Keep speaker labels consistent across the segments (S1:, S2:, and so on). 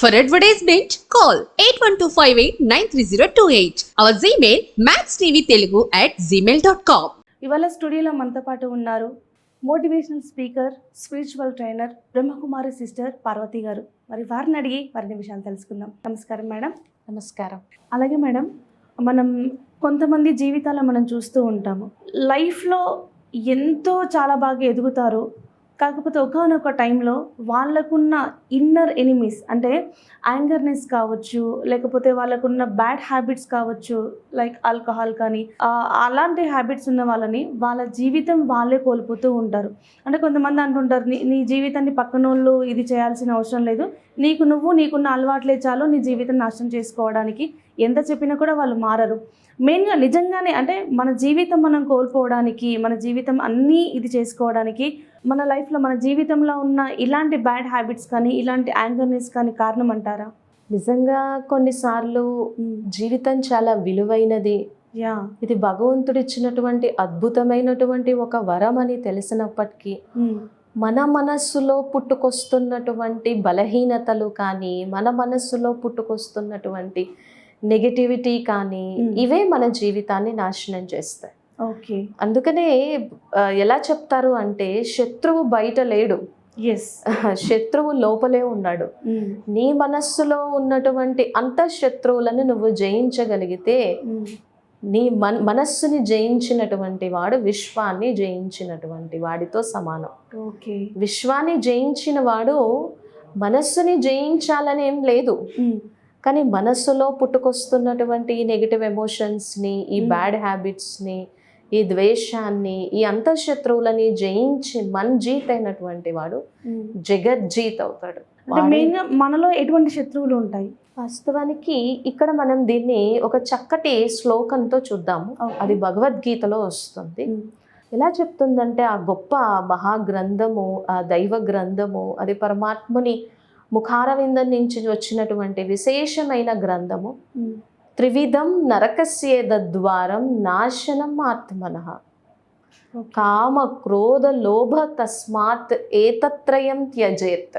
S1: For advertisement, call 8125893028. Our Gmail maxtvtelugu@gmail.com.
S2: ఇవాళ స్టూడియోలో మనతో పాటు ఉన్నారు motivational speaker, spiritual trainer Brahmakumari sister Parvathi garu. మరి వారిని అడిగి మరిన్ని విషయాలు తెలుసుకుందాం. నమస్కారం మేడం.
S3: నమస్కారం.
S2: అలాగే మేడం, మనం కొంతమంది జీవితాల్లో మనం చూస్తూ ఉంటాము, లైఫ్లో ఎంతో చాలా బాగా ఎదుగుతారు. కాకపోతే ఒకానొక టైంలో వాళ్ళకున్న ఇన్నర్ ఎనిమీస్, అంటే యాంగర్నెస్ కావచ్చు, లేకపోతే వాళ్ళకున్న బ్యాడ్ హ్యాబిట్స్ కావచ్చు, లైక్ ఆల్కహాల్ కానీ అలాంటి హ్యాబిట్స్ ఉన్న వాళ్ళని వాళ్ళ జీవితం వాళ్ళే కోల్పోతూ ఉంటారు. అంటే కొంతమంది అంటుంటారు, నీ జీవితాన్ని పక్కనోళ్ళు ఇది చేయాల్సిన అవసరం లేదు, నీకున్న అలవాట్లే చాలు నీ జీవితం నాశనం చేసుకోవడానికి. ఎంత చెప్పినా కూడా వాళ్ళు మారరు. మెయిన్గా నిజంగానే అంటే మన జీవితం మనం కోల్పోవడానికి, మన జీవితం అన్నీ ఇది చేసుకోవడానికి, మన లైఫ్లో మన జీవితంలో ఉన్న ఇలాంటి బ్యాడ్ హ్యాబిట్స్ కానీ ఇలాంటి యాంగర్నెస్ కానీ కారణం అంటారా?
S3: నిజంగా కొన్నిసార్లు జీవితం చాలా విలువైనది, ఇది భగవంతుడు ఇచ్చినటువంటి అద్భుతమైనటువంటి ఒక వరం అని తెలిసినప్పటికీ మన మనస్సులో పుట్టుకొస్తున్నటువంటి బలహీనతలు కానీ, మన మనస్సులో పుట్టుకొస్తున్నటువంటి నెగటివిటీ కానీ ఇవే మన జీవితాన్ని నాశనం చేస్తాయి.
S2: ఓకే.
S3: అందుకనే ఎలా చెప్తారు అంటే, శత్రువు బయట లేడు, శత్రువు లోపలే ఉన్నాడు. నీ మనస్సులో ఉన్నటువంటి అంతఃశత్రువులను నువ్వు జయించగలిగితే నీ మనస్సుని జయించినటువంటి వాడు విశ్వాన్ని జయించినటువంటి వాడితో సమానం.
S2: ఓకే.
S3: విశ్వాన్ని జయించిన వాడు మనస్సుని జయించాలని ఏం లేదు, కానీ మనస్సులో పుట్టుకొస్తున్నటువంటి ఈ నెగిటివ్ ఎమోషన్స్ని, ఈ బ్యాడ్ హ్యాబిట్స్ని, ఈ ద్వేషాన్ని, ఈ అంతఃశత్రువులని జయించి జీత్ అయినటువంటి వాడు జగజ్జీత్ అవుతాడు.
S2: మెయిన్గా మనలో ఎటువంటి శత్రువులు ఉంటాయి?
S3: వాస్తవానికి ఇక్కడ మనం దీన్ని ఒక చక్కటి శ్లోకంతో చూద్దాము. అది భగవద్గీతలో వస్తుంది. ఎలా చెప్తుందంటే, ఆ గొప్ప మహాగ్రంథము, ఆ దైవ గ్రంథము, అది పరమాత్ముని ముఖారవిందం నుంచి వచ్చినటువంటి విశేషమైన గ్రంథము. త్రివిధం నరకస్యేదద్వారం నాశనం ఆత్మనః, కామ క్రోధ లోభ తస్మాత్ ఏతత్రయం త్యజేత్.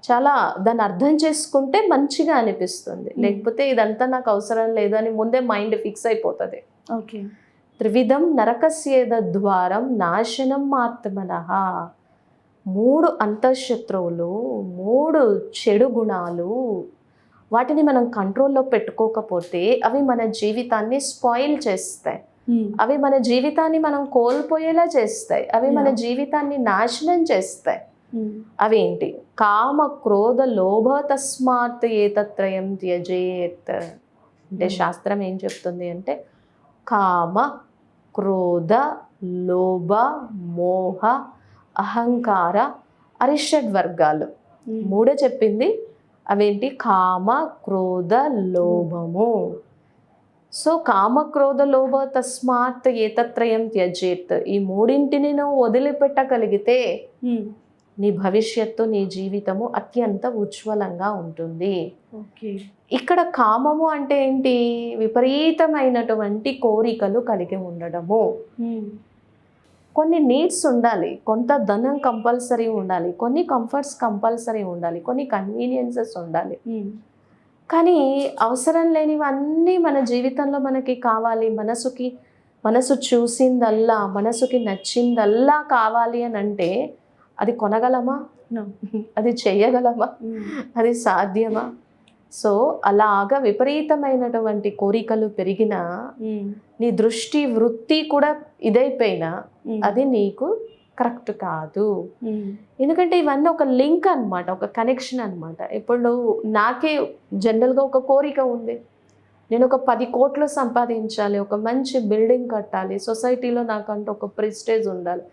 S3: చాలా దాన్ని అర్థం చేసుకుంటే మంచిగా అనిపిస్తుంది, లేకపోతే ఇదంతా నాకు అవసరం లేదు అని ముందే మైండ్ ఫిక్స్ అయిపోతుంది.
S2: ఓకే.
S3: త్రివిధం నరకస్యేదద్వారం నాశనం ఆత్మనః. 3 అంతఃశత్రువులు, 3 చెడు గుణాలు, వాటిని మనం కంట్రోల్లో పెట్టుకోకపోతే అవి మన జీవితాన్ని స్పాయిల్ చేస్తాయి, అవి మన జీవితాన్ని మనం కోల్పోయేలా చేస్తాయి, అవి మన జీవితాన్ని నాశనం చేస్తాయి. అవేంటి? కామ క్రోధ లోభ తస్మాత్ ఏతత్రయం త్యజేత్. అంటే శాస్త్రం ఏం చెప్తుంది అంటే, కామ క్రోధ లోభ మోహ అహంకార అరిషడ్ వర్గాలు 3 చెప్పింది. అవేంటి? కామ క్రోధ లోభము. సో కామ క్రోధ లోభ తస్మాత్ ఏతత్రయం త్యజేత్. ఈ 3ంటిని నువ్వు వదిలిపెట్టగలిగితే నీ భవిష్యత్తు, నీ జీవితము అత్యంత ఉజ్వలంగా ఉంటుంది. ఇక్కడ కామము అంటే ఏంటి? విపరీతమైనటువంటి కోరికలు కలిగి ఉండడము. కొన్ని నీడ్స్ ఉండాలి, కొంత ధనం కంపల్సరీ ఉండాలి, కొన్ని కంఫర్ట్స్ కంపల్సరీ ఉండాలి, కొన్ని కన్వీనియన్సెస్ ఉండాలి. కానీ అవసరం లేనివన్నీ మన జీవితంలో మనకి కావాలి. మనసు చూసిందల్లా, మనసుకి నచ్చిందల్లా కావాలి అని అంటే అది కొనగలమా? అది చేయగలమా? అది సాధ్యమా? సో అలాగా విపరీతమైనటువంటి కోరికలు పెరిగినా, నీ దృష్టి వృత్తి కూడా ఇదైపోయినా అది నీకు కరెక్ట్ కాదు. ఎందుకంటే ఇవన్నీ ఒక లింక్ అనమాట, ఒక కనెక్షన్ అనమాట. ఇప్పుడు నాకే జనరల్గా ఒక కోరిక ఉంది, నేను ఒక 10 కోట్లు సంపాదించాలి, ఒక మంచి బిల్డింగ్ కట్టాలి, సొసైటీలో నాకంటూ ఒక ప్రెస్టేజ్ ఉండాలి,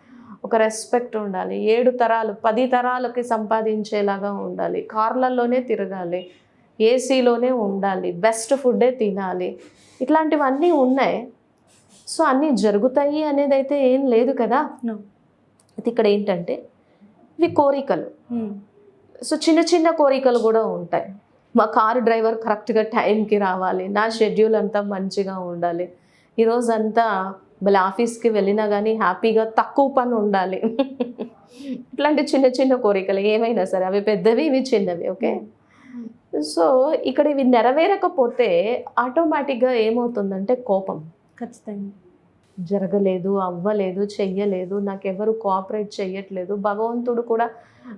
S3: ఒక రెస్పెక్ట్ ఉండాలి, 7 తరాలు 10 తరాలకి సంపాదించేలాగా ఉండాలి, కార్లలోనే తిరగాలి, ఏసీలోనే ఉండాలి, బెస్ట్ ఫుడ్డే తినాలి, ఇట్లాంటివన్నీ ఉన్నాయి. సో అన్నీ జరుగుతాయి అనేది అయితే ఏం లేదు కదా. అయితే ఇక్కడ ఏంటంటే ఇవి కోరికలు. సో చిన్న చిన్న కోరికలు కూడా ఉంటాయి. మా కారు డ్రైవర్ కరెక్ట్గా టైంకి రావాలి, నా షెడ్యూల్ అంతా మంచిగా ఉండాలి, ఈరోజంతా మళ్ళీ ఆఫీస్కి వెళ్ళినా కానీ హ్యాపీగా తక్కువ పని ఉండాలి. ఇట్లాంటి చిన్న చిన్న కోరికలు ఏమైనా సరే, అవి పెద్దవి ఇవి చిన్నవి. ఓకే. సో ఇక్కడ ఇవి నెరవేరకపోతే ఆటోమేటిక్గా ఏమవుతుందంటే కోపం.
S2: ఖచ్చితంగా.
S3: జరగలేదు, అవ్వలేదు, చెయ్యలేదు, నాకెవరు కోఆపరేట్ చెయ్యట్లేదు, భగవంతుడు కూడా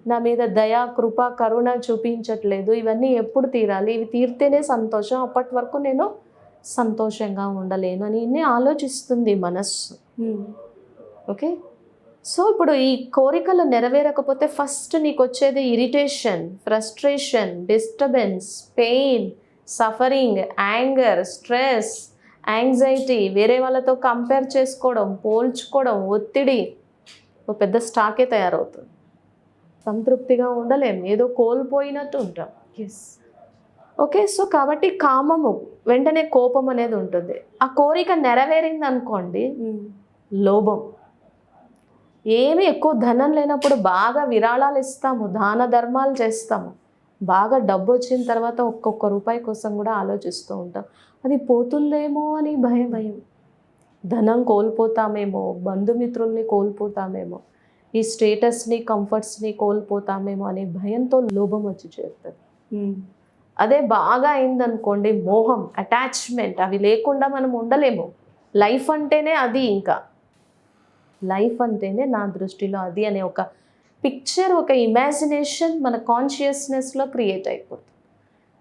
S3: నా మీద దయా కృప కరుణ చూపించట్లేదు, ఇవన్నీ ఎప్పుడు తీరాలి, ఇవి తీరితేనే సంతోషం, అప్పటి వరకు నేను సంతోషంగా ఉండలేను అని ఆలోచిస్తుంది మనస్సు. ఓకే. సో ఇప్పుడు ఈ కోరికలు నెరవేరకపోతే ఫస్ట్ నీకు వచ్చేది irritation, frustration, disturbance, pain, suffering, anger, stress, anxiety, వేరే వాళ్ళతో కంపేర్ చేసుకోవడం, పోల్చుకోవడం, ఒత్తిడి, ఒక పెద్ద స్టాకే తయారవుతుంది. సంతృప్తిగా ఉండలేం, ఏదో కోల్పోయినట్టు ఉంటాం.
S2: ఎస్.
S3: ఓకే. సో కాబట్టి కామము వెంటనే కోపం అనేది ఉంటుంది. ఆ కోరిక నెరవేరింది అనుకోండి, లోభం. ఏమి ఎక్కువ ధనం లేనప్పుడు బాగా విరాళాలు ఇస్తాము, దాన ధర్మాలు చేస్తాము. బాగా డబ్బు వచ్చిన తర్వాత ఒక్కొక్క రూపాయి కోసం కూడా ఆలోచిస్తూ ఉంటాం. అది పోతుందేమో అని భయం. ధనం కోల్పోతామేమో, బంధుమిత్రుల్ని కోల్పోతామేమో, ఈ స్టేటస్ని కంఫర్ట్స్ని కోల్పోతామేమో అనే భయంతో లోభం వచ్చి చేరుతుంది. అదే బాగా అయిందనుకోండి, మోహం, అటాచ్మెంట్, అవి లేకుండా మనం ఉండలేము. లైఫ్ అంటేనే అది, ఇంకా లైఫ్ అంటేనే నా దృష్టిలో అది అనే ఒక పిక్చర్, ఒక ఇమాజినేషన్ మన కాన్షియస్నెస్లో క్రియేట్ అయిపోతుంది.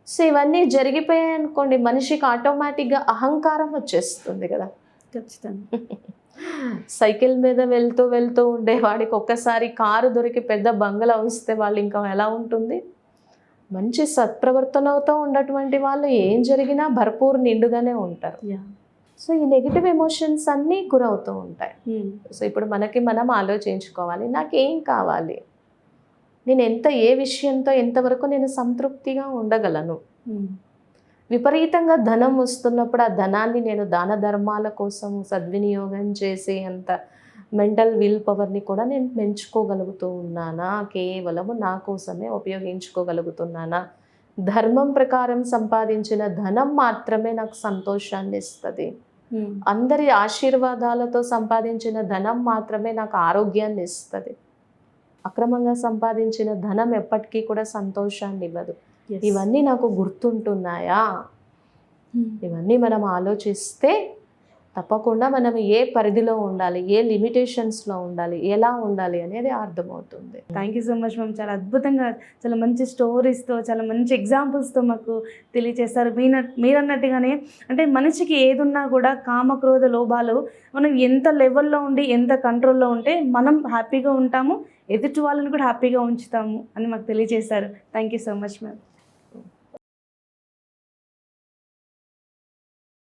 S3: సో ఇవన్నీ జరిగిపోయాయి అనుకోండి, మనిషికి ఆటోమేటిక్గా అహంకారం వచ్చేస్తుంది కదా.
S2: ఖచ్చితంగా.
S3: సైకిల్ మీద వెళ్తూ ఉండేవాడికి ఒక్కసారి కారు దొరికి పెద్ద బంగ్లా వస్తే వాళ్ళు ఇంకా ఎలా ఉంటుంది? మంచి సత్ప్రవర్తనతో ఉన్నటువంటి వాళ్ళు ఏం జరిగినా భర్పూర్ నిండుగానే ఉంటారు. సో ఈ నెగిటివ్ ఎమోషన్స్ అన్నీ గురవుతూ ఉంటాయి. సో ఇప్పుడు మనం ఆలోచించుకోవాలి, నాకేం కావాలి, నేను ఏ విషయంతో ఎంతవరకు నేను సంతృప్తిగా ఉండగలను. విపరీతంగా ధనం వస్తున్నప్పుడు ఆ ధనాన్ని నేను దాన ధర్మాల కోసం సద్వినియోగం చేసే అంత మెంటల్ విల్ పవర్ని కూడా నేను పెంచుకోగలుగుతూ ఉన్నానా, కేవలము నా కోసమే ఉపయోగించుకోగలుగుతున్నానా, ధర్మం ప్రకారం సంపాదించిన ధనం మాత్రమే నాకు సంతోషాన్ని ఇస్తుంది, అందరి ఆశీర్వాదాలతో సంపాదించిన ధనం మాత్రమే నాకు ఆరోగ్యాన్ని ఇస్తుంది, అక్రమంగా సంపాదించిన ధనం ఎప్పటికీ కూడా సంతోషాన్ని ఇవ్వదు, ఇవన్నీ నాకు గుర్తుంటున్నాయా, ఇవన్నీ మనం ఆలోచిస్తే తప్పకుండా మనం ఏ పరిధిలో ఉండాలి, ఏ లిమిటేషన్స్లో ఉండాలి, ఎలా ఉండాలి అనేది అర్థమవుతుంది.
S2: Thank you so much ma'am. చాలా అద్భుతంగా, చాలా మంచి స్టోరీస్తో, చాలా మంచి ఎగ్జాంపుల్స్తో మాకు తెలియజేస్తారు. మీరు అన్నట్టుగానే అంటే మనిషికి ఏదున్నా కూడా కామక్రోధ లోభాలు మనం ఎంత లెవెల్లో ఉండి ఎంత కంట్రోల్లో ఉంటే మనం హ్యాపీగా ఉంటాము, ఎదుటి వాళ్ళని కూడా హ్యాపీగా ఉంచుతాము అని మాకు తెలియజేశారు. Thank you so much ma'am.